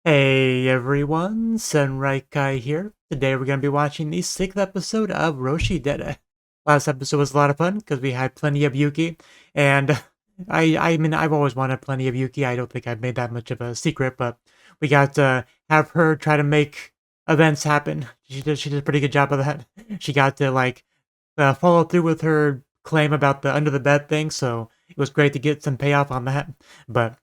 Hey everyone, Sunrai Kai here. Today we're going to be watching the 6th episode of Roshi Dere. Last episode was a lot of fun because we had plenty of Yuki, and I mean, I've always wanted plenty of Yuki. I don't think I've made that much of a secret, but we got to have her try to make events happen. She did a pretty good job of that. She got to, follow through with her claim about the under the bed thing, so it was great to get some payoff on that. But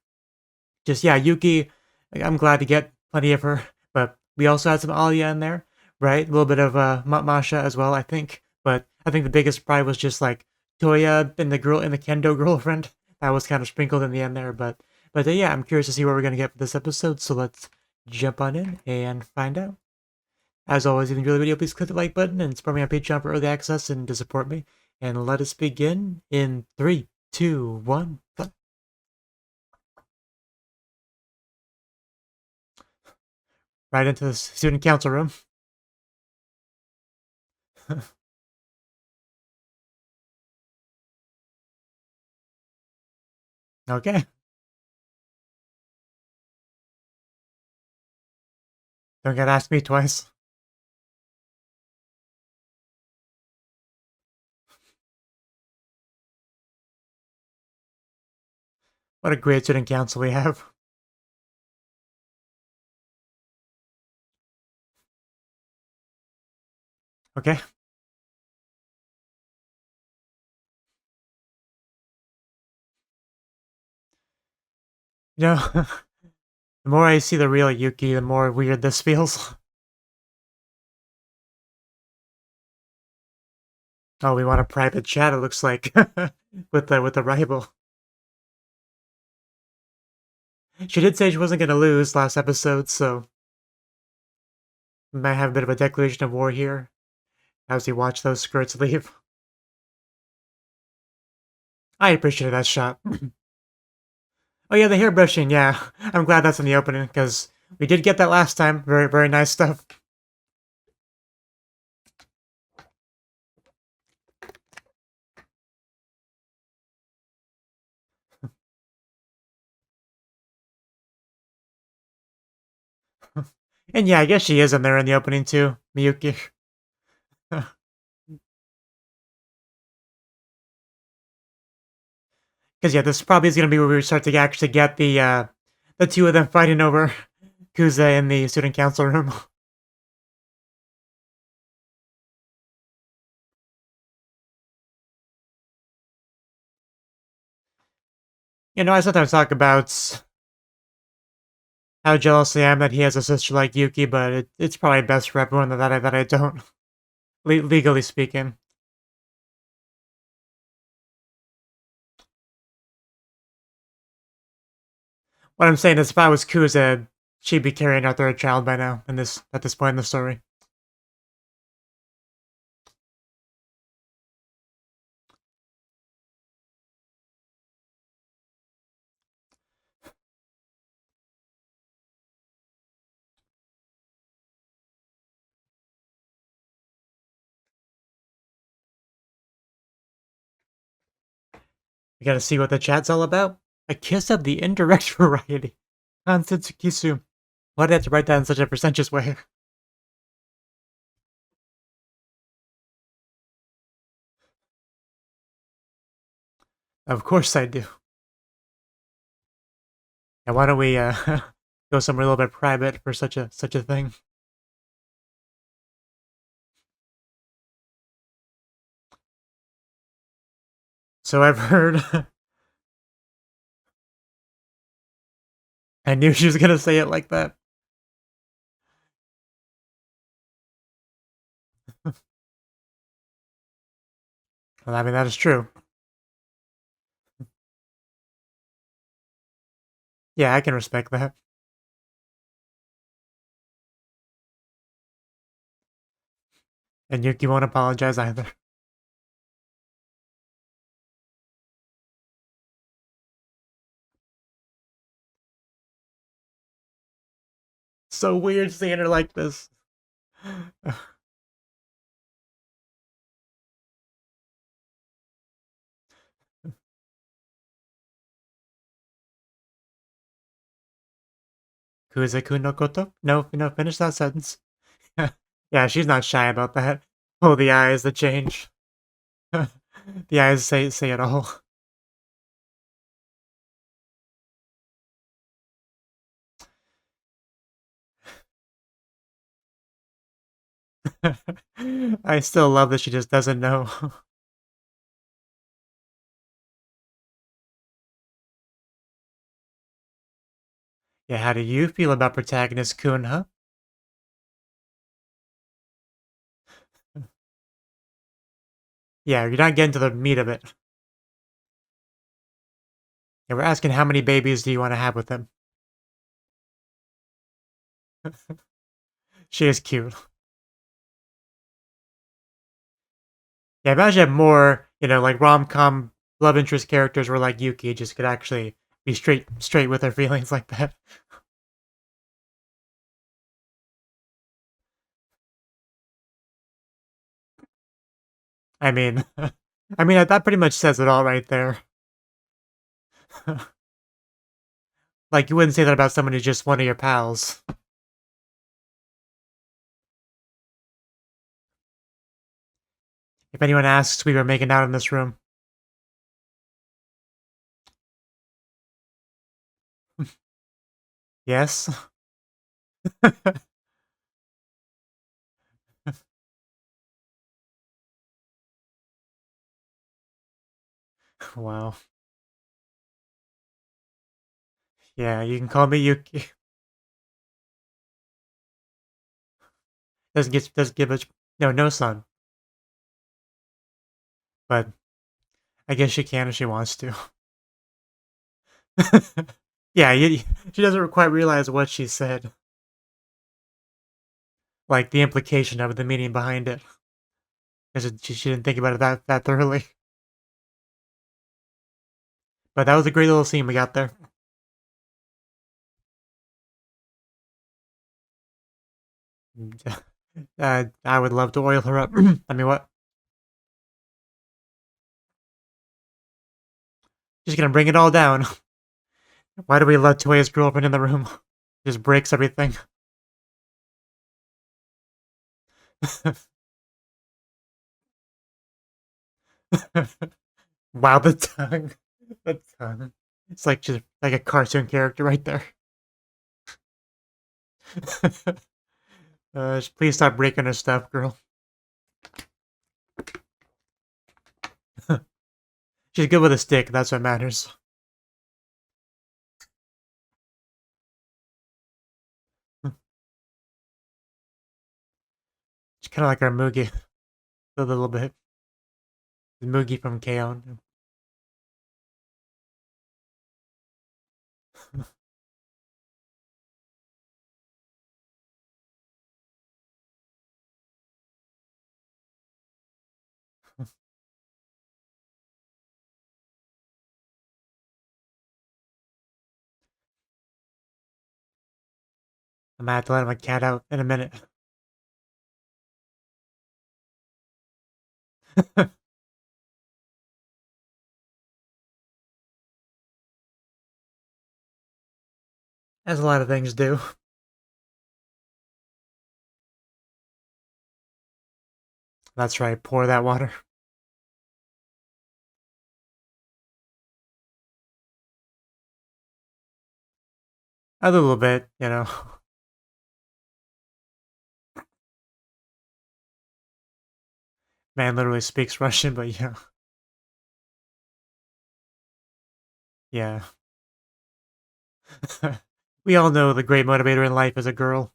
just yeah, Yuki, I'm glad to get plenty of her, but we also had some Alya in there, right? A little bit of Masha as well, I think. But I think the biggest surprise was just like Toya and the Kendo girlfriend that was kind of sprinkled in the end there. But yeah, I'm curious to see what we're gonna get for this episode. So let's jump on in and find out. As always, if you enjoy the video, please click the like button and support me on Patreon for early access and to support me. And let us begin in three, two, one. Right into the student council room. Okay. Don't gotta ask me twice. What a great student council we have. Okay. You know, the more I see the real Yuki, the more weird this feels. Oh, we want a private chat, it looks like, with the rival. She did say she wasn't gonna lose last episode, so we might have a bit of a declaration of war here as we watch those skirts leave. I appreciated that shot. Oh yeah, the hair brushing, yeah. I'm glad that's in the opening, because we did get that last time. Very, very nice stuff. And yeah, I guess she is in there in the opening too, Miyuki. Because yeah, this probably is going to be where we start to actually get the two of them fighting over Kuza in the student council room. You know, I sometimes talk about how jealous I am that he has a sister like Yuki, but it's probably best for everyone that I don't, legally speaking. What I'm saying is, if I was Kuza, she'd be carrying our third child by now. In this at this point in the story, we got to see what the chat's all about. A kiss of the indirect variety. Kansutsukisu. Why did I have to write that in such a pretentious way? Of course I do. And why don't we go somewhere a little bit private for such a thing? So I've heard. I knew she was gonna say it like that. Well, I mean that is true. Yeah, I can respect that. And Yuki won't apologize either. So weird seeing her like this. Kuzaku no koto? No, finish that sentence. Yeah, she's not shy about that. Oh, the eyes, the change. The eyes say it all. I still love that she just doesn't know. Yeah, how do you feel about protagonist Kun, huh? Yeah, you're not getting to the meat of it. Yeah, we're asking how many babies do you want to have with him? She is cute. Yeah, imagine if more, like rom-com love interest characters were like Yuki, just could actually be straight with their feelings like that. I mean, that pretty much says it all right there. Like you wouldn't say that about someone who's just one of your pals. If anyone asks, we were making out in this room. Yes. Wow. Yeah, you can call me Yuki. Doesn't give a no son, but I guess she can if she wants to. Yeah, she doesn't quite realize what she said, like the implication of it, the meaning behind it, because she didn't think about it that thoroughly. But that was a great little scene we got there. I would love to oil her up. I mean, what? She's gonna bring it all down. Why do we let Toya's girlfriend in the room? Just breaks everything. Wow, the tongue. The tongue. It's like just like a cartoon character right there. Please stop breaking her stuff, girl. She's good with a stick, that's what matters. She's kind of like our Mugi, a little bit. The Mugi from K-On! I'm gonna have to let my cat out in a minute. As a lot of things do. That's right, pour that water. A little bit. Man literally speaks Russian, but yeah. Yeah. We all know the great motivator in life is a girl.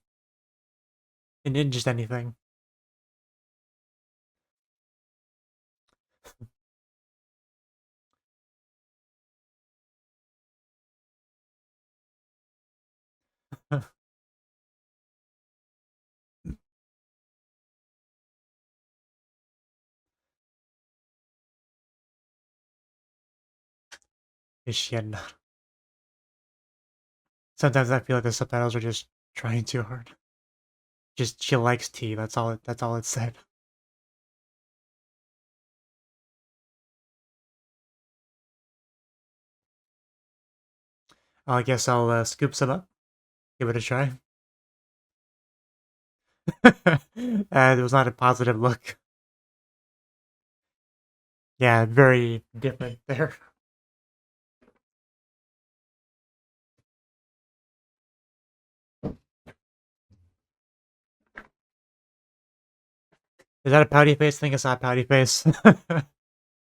In just anything. Ishian. Sometimes I feel like the subtitles are just trying too hard. Just she likes tea. That's all it said. I guess I'll scoop some up. Give it a try. It was not a positive look. Yeah, very different there. Is that a pouty face? I think it's not a pouty face.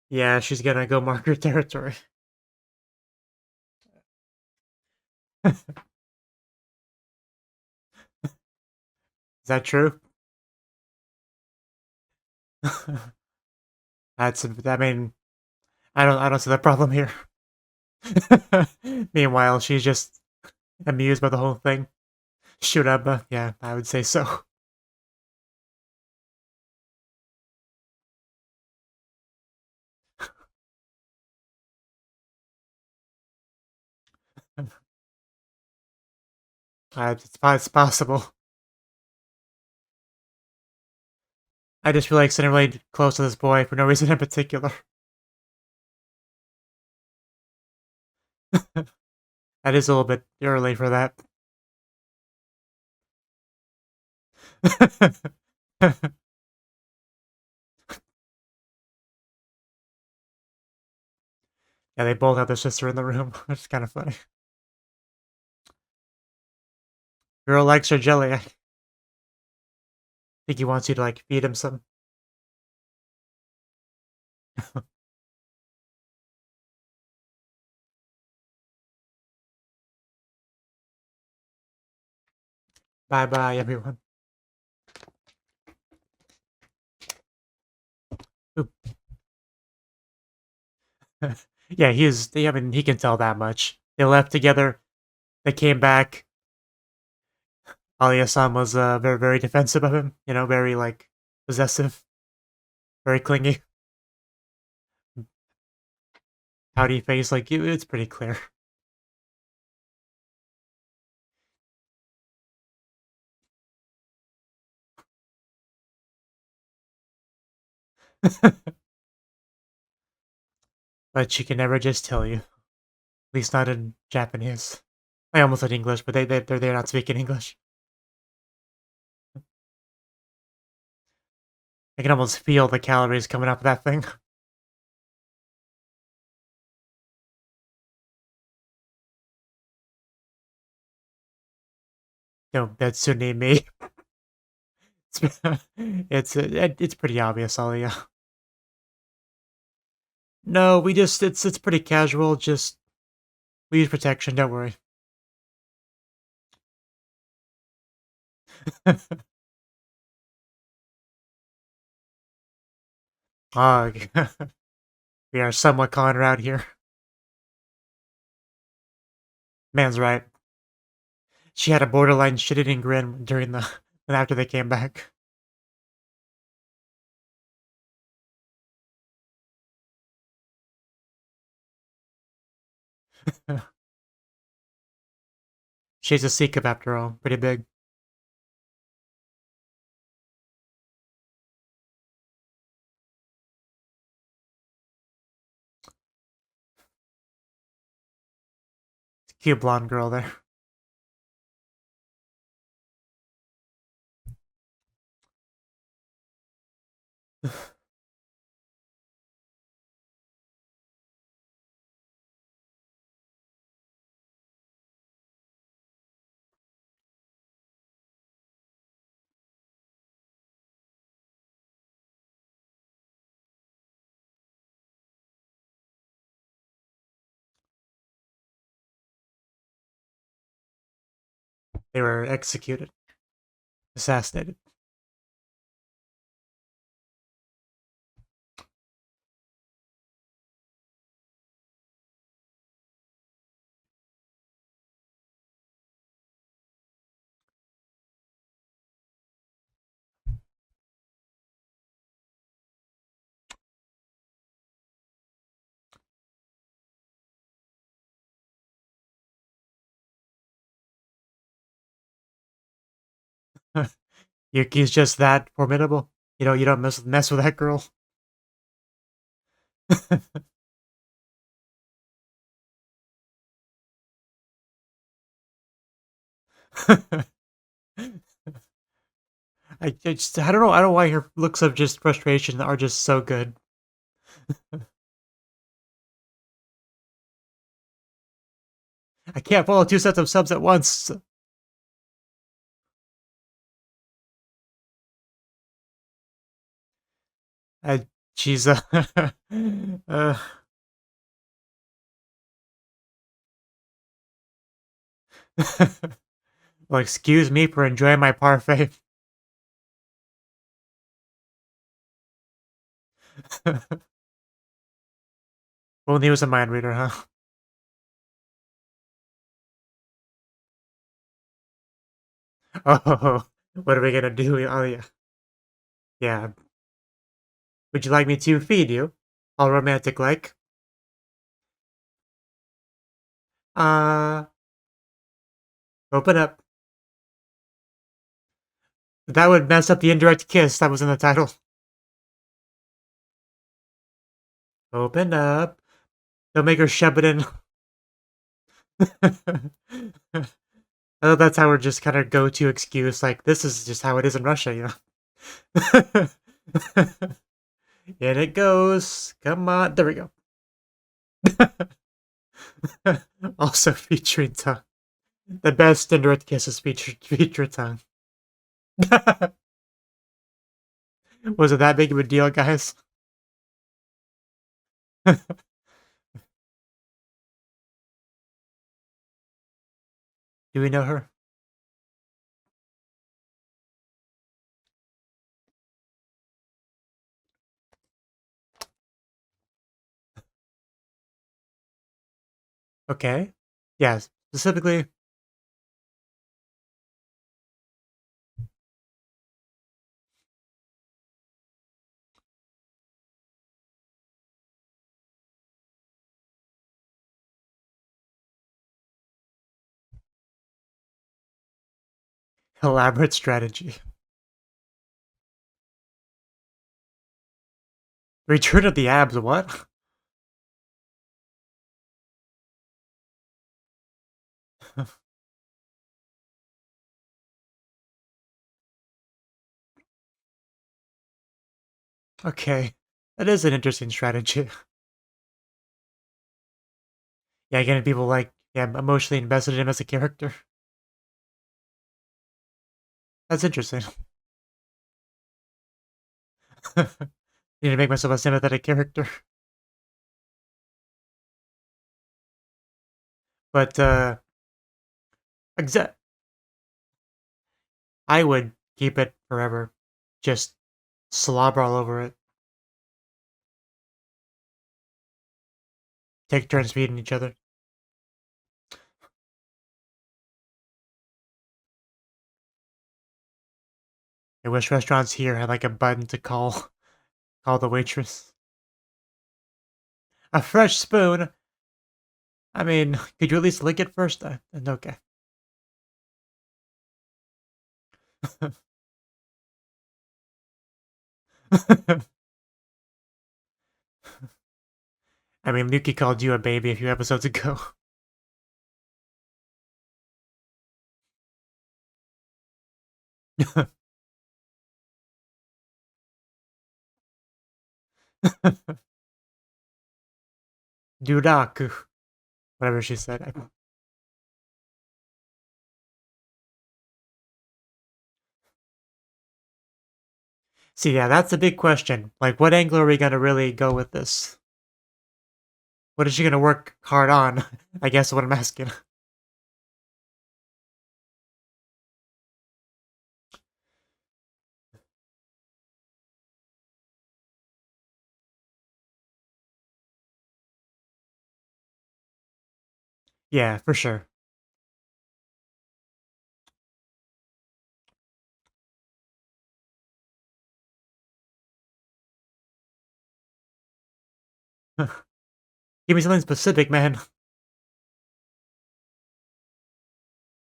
Yeah, she's gonna go mark her territory. Is that true? I mean, I don't see the problem here. Meanwhile, she's just amused by the whole thing. Shoot up, yeah, I would say so. It's possible. I just feel like sitting really close to this boy for no reason in particular. That is a little bit early for that. Yeah, they both have their sister in the room, which is kind of funny. Girl likes her jelly. I think he wants you to like feed him some. Bye bye, everyone. Oop. Yeah, I mean, he can tell that much. They left together. They came back. Alya-san was very, very defensive of him. You know, very like possessive, very clingy. Pouty face, like it's pretty clear. But she can never just tell you. At least not in Japanese. I almost said English, but they're not speaking English. I can almost feel the calories coming up that thing. No, that's Sunni me. It's pretty obvious, Alia. No, it's pretty casual. Just we use protection. Don't worry. Oh, we are somewhat calling her out here. Man's right. She had a borderline shit-eating grin during the and after they came back. She's a sea cup after all. Pretty big. Cute blonde girl there. They were executed, assassinated. Yuki's just that formidable. You don't mess with that girl. I don't know. I don't know why her looks of just frustration are just so good. I can't follow two sets of subs at once. I, she's uh, well, excuse me for enjoying my parfait. Well, he was a mind reader, huh? Oh, what are we gonna do? Oh yeah, yeah. Would you like me to feed you? All romantic like. Uh, open up. That would mess up the indirect kiss that was in the title. Open up. Don't make her shove it in. Oh, that's our just kind of go-to excuse. Like, this is just how it is in Russia, you know? In it goes. Come on. There we go. Also featuring tongue. The best indirect kisses feature tongue. Was it that big of a deal, guys? Do we know her? Okay. Yes. Specifically, elaborate strategy. Return of the abs, what? Okay. That is an interesting strategy. Yeah, getting people like, yeah, emotionally invested in him as a character. That's interesting. Need to make myself a sympathetic character. But exa- I would keep it forever. Just slobber all over it. Take turns feeding each other. I wish restaurants here had like a button to call the waitress. A fresh spoon. I mean, could you at least lick it first? Okay. I mean, Yuki called you a baby a few episodes ago. Duraku, whatever she said. See, yeah, that's a big question. Like, what angle are we gonna really go with this? What is she gonna work hard on? I guess is what I'm asking. Yeah, for sure. Give me something specific, man.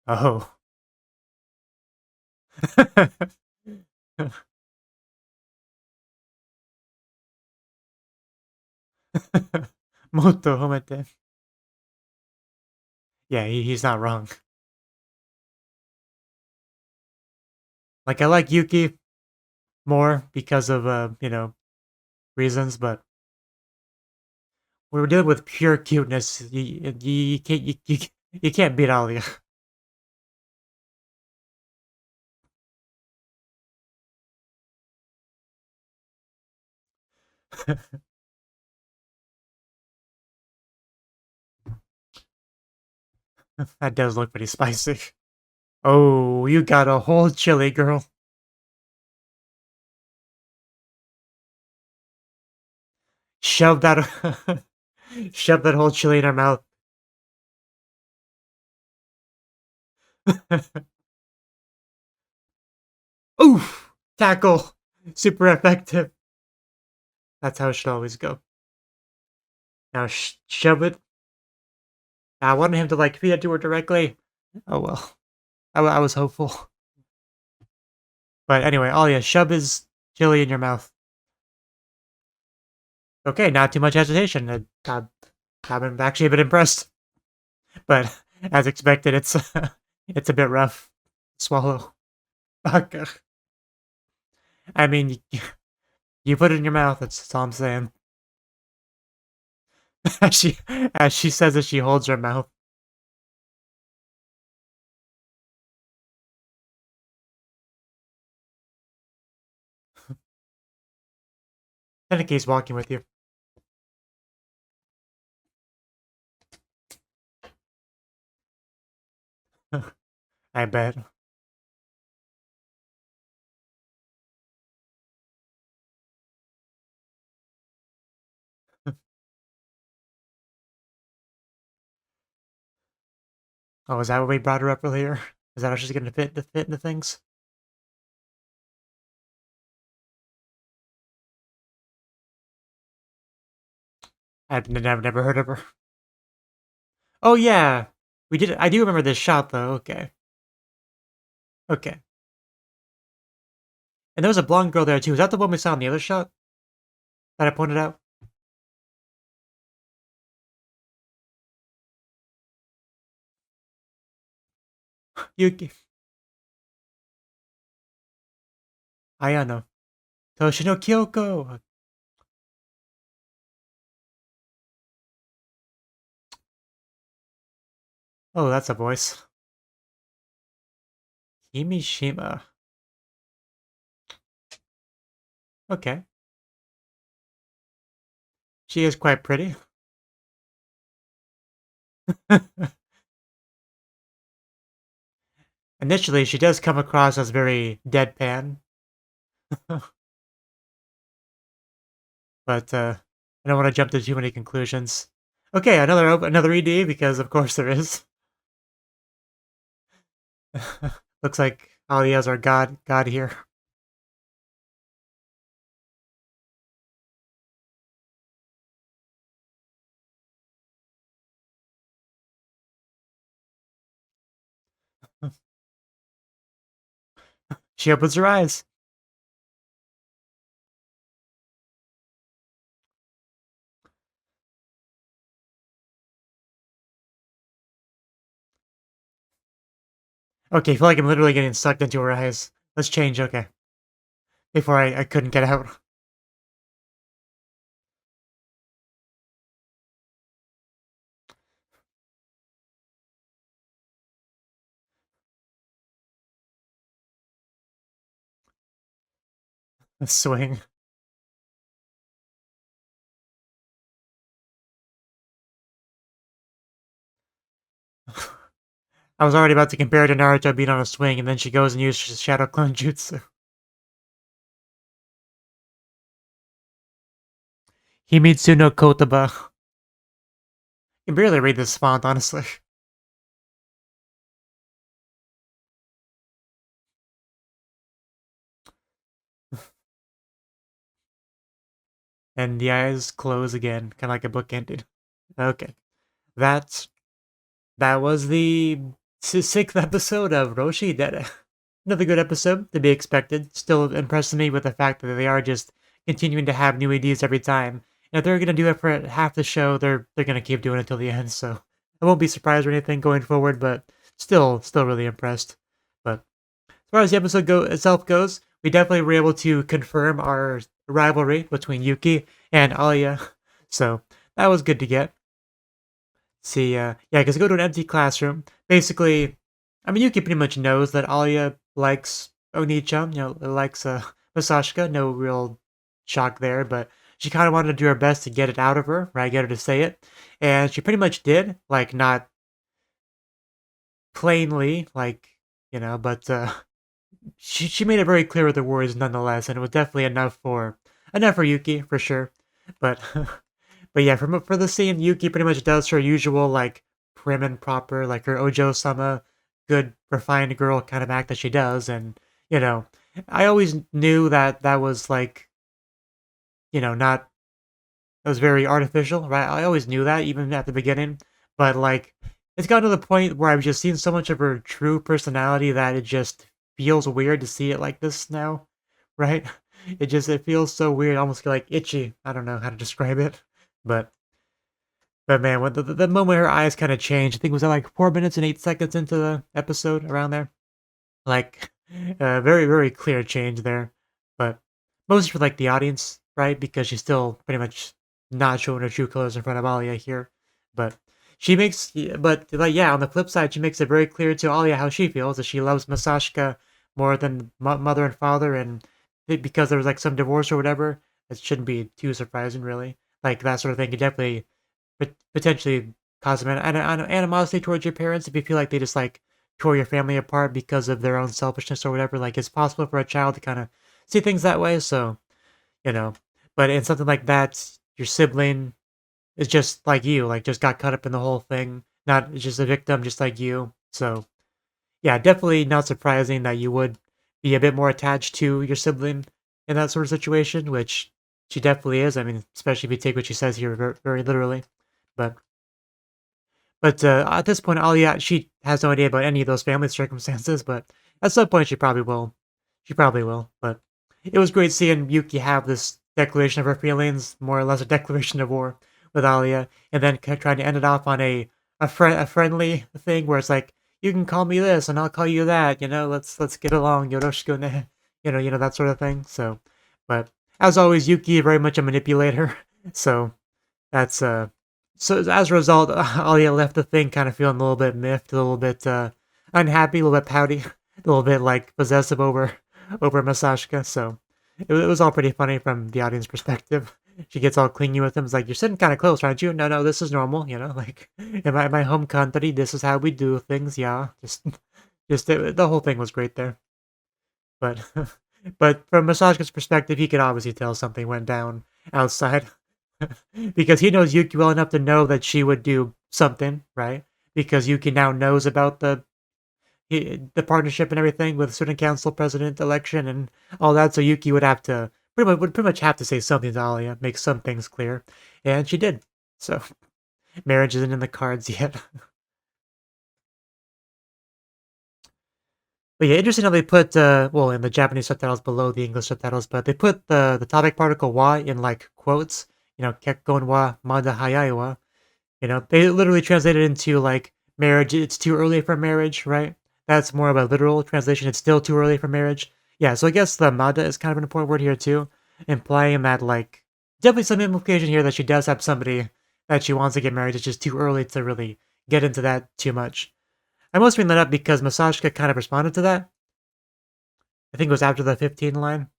Oh. Moto homete. Yeah, he's not wrong. Like, I like Yuki more because of, reasons, but we were dealing with pure cuteness. You can't beat Alya. That does look pretty spicy. Oh, you got a whole chili, girl. Shove that, shove that whole chili in her mouth. Oof! Tackle! Super effective. That's how it should always go. Now shove it. I wanted him to like feed it to her directly. Oh well. I was hopeful. But anyway, Alia, shove his chili in your mouth. Okay, not too much hesitation. I'm actually a bit impressed. But as expected, it's it's a bit rough to swallow. Okay. I mean, you put it in your mouth. That's all I'm saying. As she says as she holds her mouth. Teneke's walking with you. I bet. Oh, is that what we brought her up earlier? Is that how she's gonna fit into things? I've never heard of her. Oh yeah, we did. I do remember this shot though. Okay, okay. And there was a blonde girl there too. Is that the one we saw in the other shot that I pointed out? Yuki, Ayano, Toshino Kyoko. Oh, that's a voice. Kimishima. Okay, she is quite pretty. Initially, she does come across as very deadpan, but I don't want to jump to too many conclusions. Okay, another ED because of course there is. Looks like Alia's our god here. She opens her eyes. Okay, I feel like I'm literally getting sucked into her eyes. Let's change, okay. Before I couldn't get out. The swing. I was already about to compare it to Naruto being on a swing, and then she goes and uses Shadow Clone Jutsu. Himitsu no Kotaba. I can barely read this font, honestly. And the eyes close again, kind of like a book ended. Okay. That's that was the sixth episode of Roshi Dere. Another good episode to be expected. Still impresses me with the fact that they are just continuing to have new ideas every time. And if they're gonna do it for half the show, they're gonna keep doing it until the end. So I won't be surprised or anything going forward, but still really impressed. But far as the episode itself goes, we definitely were able to confirm our rivalry between Yuki and Alya. So that was good to get. See, yeah, because go to an empty classroom. Basically, I mean, Yuki pretty much knows that Alya likes Oni-chan, likes Masashka. No real shock there, but she kind of wanted to do her best to get it out of her, right? Get her to say it, and she pretty much did. Like not plainly, like but she made it very clear with the words nonetheless, and it was definitely enough for Yuki for sure. But but yeah, for the scene, Yuki pretty much does her usual like prim and proper, like her Ojo-sama, good refined girl kind of act that she does, and you know, I always knew that that was like not it was very artificial, right? I always knew that even at the beginning, but like it's gotten to the point where I've just seen so much of her true personality that it just feels weird to see it like this now, right? It feels so weird, almost like itchy. I don't know how to describe it, but man, when the moment her eyes kind of changed, I think it was like 4 minutes and 8 seconds into the episode, around there. Like, very very clear change there, but mostly for like the audience, right? Because she's still pretty much not showing her true colors in front of Alia here, but but like yeah, on the flip side, she makes it very clear to Alia how she feels that she loves Masashka more than mother and father, and because there was like some divorce or whatever, it shouldn't be too surprising, really. Like that sort of thing could definitely potentially cause some animosity towards your parents if you feel like they just like tore your family apart because of their own selfishness or whatever. Like it's possible for a child to kind of see things that way. So you know, but in something like that, your sibling is just like you, like just got caught up in the whole thing. Not just a victim, just like you. So yeah, definitely not surprising that you would be a bit more attached to your sibling in that sort of situation, which she definitely is. I mean, especially if you take what she says here very, very literally. But at this point, Alia, she has no idea about any of those family circumstances, but at some point she probably will. She probably will. But it was great seeing Yuki have this declaration of her feelings, more or less a declaration of war with Alia, and then trying to end it off on a friendly thing where it's like, you can call me this and I'll call you that, let's get along, yoroshiku ne, that sort of thing. So, but as always, Yuki very much a manipulator, so that's so as a result, Alia left the thing kind of feeling a little bit miffed, a little bit unhappy, a little bit pouty, a little bit like possessive over Masashka. So it was all pretty funny from the audience perspective. She gets all clingy with him. It's like, you're sitting kind of close, aren't you? No, this is normal. Like in my home country, this is how we do things. Yeah, just the whole thing was great there. But but from Masashka's perspective, he could obviously tell something went down outside. Because he knows Yuki well enough to know that she would do something, right? Because Yuki now knows about the partnership and everything with student council president election and all that. So Yuki would pretty much have to say something to Alia, make some things clear, and she did. So marriage isn't in the cards yet. But yeah, interesting how they put well in the Japanese subtitles below the English subtitles, but they put the topic particle wa in like quotes. Kekkon wa mada hayai wa. They literally translated into like marriage. It's too early for marriage, right? That's more of a literal translation. It's still too early for marriage. Yeah, so I guess the mada is kind of an important word here too, implying that like definitely some implication here that she does have somebody that she wants to get married. It's just too early to really get into that too much. I must bring that up because Masashka kind of responded to that. I think it was after the 15 line.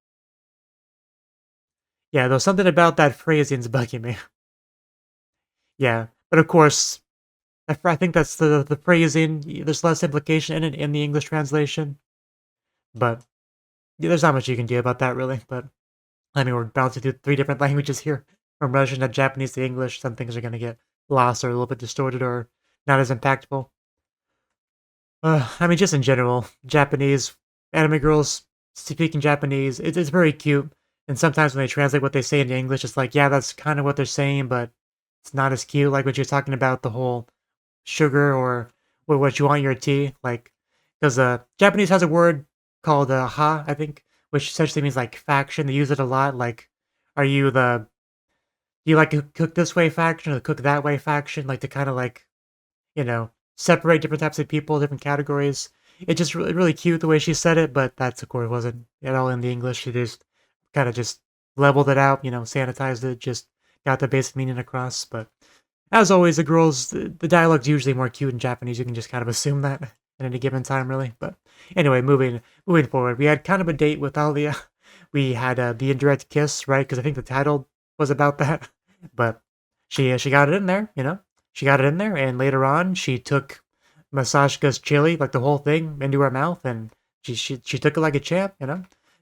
Yeah, there's something about that phrasing's bugging me. Yeah, but of course, I think that's the phrasing. There's less implication in it in the English translation, but yeah, there's not much you can do about that, really. But I mean, we're bouncing through three different languages here, from Russian to Japanese to English. Some things are going to get lost or a little bit distorted or not as impactful. I mean, just in general, Japanese anime girls speaking Japanese, it's very cute. And sometimes when they translate what they say into English, it's like, yeah, that's kind of what they're saying, but it's not as cute. Like when you're talking about the whole sugar or what you want in your tea, like because Japanese has a word called ha, I think, which essentially means like faction. They use it a lot. Like, are you the do you like to cook this way faction or the cook that way faction? Like to kind of like separate different types of people, different categories. it's just really, really cute the way she said it, but that's, of course, wasn't at all in the English. She just kind of just leveled it out, sanitized it, just got the basic meaning across. But as always, the dialogue's usually more cute in Japanese. You can just kind of assume that at any given time, really. But anyway, moving forward, we had kind of a date with Alia. We had the indirect kiss, right? Because I think the title was about that. But she got it in there, She got it in there, and later on, she took Masashka's chili, like the whole thing, into her mouth, and she took it like a champ.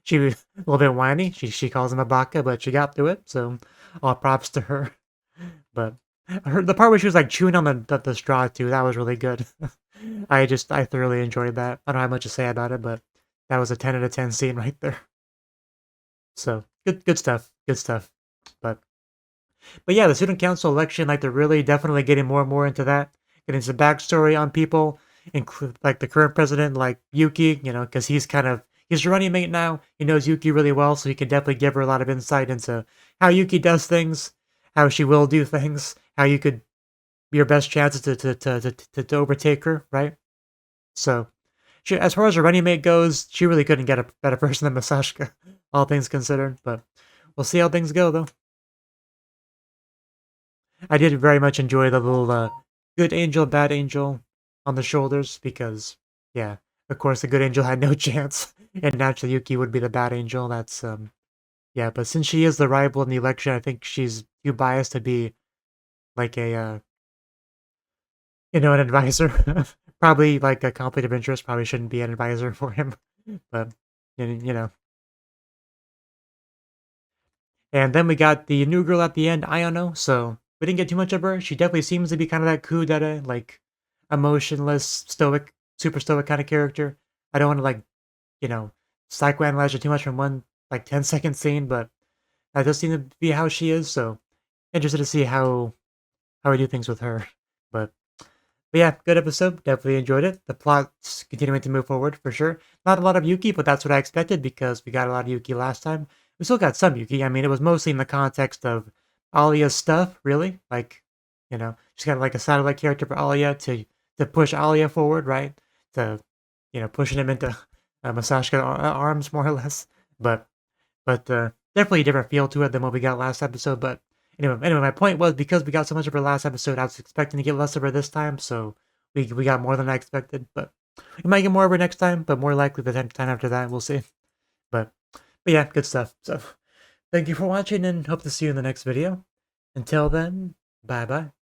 She was a little bit whiny. She calls him a baka, but she got through it. So all props to her. But the part where she was like chewing on the straw too, that was really good. I thoroughly enjoyed that. I don't have much to say about it, but that was a 10 out of 10 scene right there. So good stuff. Good stuff. But yeah, the student council election, like they're really definitely getting more and more into that, getting some backstory on people, include like the current president, like Yuki, because he's your running mate now. He knows Yuki really well, so he can definitely give her a lot of insight into how Yuki does things, how she will do things, how you could be your best chances to overtake her, right? So, as far as her running mate goes, she really couldn't get a better person than Masashka, all things considered. But we'll see how things go, though. I did very much enjoy the little good angel, bad angel on the shoulders because, yeah, of course, the good angel had no chance, and naturally Yuki would be the bad angel. That's yeah. But since she is the rival in the election, I think she's too biased to be like a an advisor. Probably like a conflict of interest. Probably shouldn't be an advisor for him, but you know. And then we got the new girl at the end, Ayano. So we didn't get too much of her. She definitely seems to be kind of that kudere, like emotionless, stoic, super stoic kind of character. I don't want to you know, psychoanalyze her too much from one like 10-second scene, but that does seem to be how she is. So interested to see how we do things with her. But yeah, good episode. Definitely enjoyed it. The plot's continuing to move forward for sure. Not a lot of Yuki, but that's what I expected because we got a lot of Yuki last time. We still got some Yuki. I mean, it was mostly in the context of Alya's stuff, really. Like, she's got like a satellite character for Alya to push Alya forward, right? To pushing him into Masashka arms more or less. But definitely a different feel to it than what we got last episode. But anyway, my point was because we got so much of her last episode, I was expecting to get less of her this time, so we got more than I expected. But we might get more of her next time, but more likely the time after that, we'll see. But yeah, good stuff. So thank you for watching, and hope to see you in the next video. Until then, bye bye.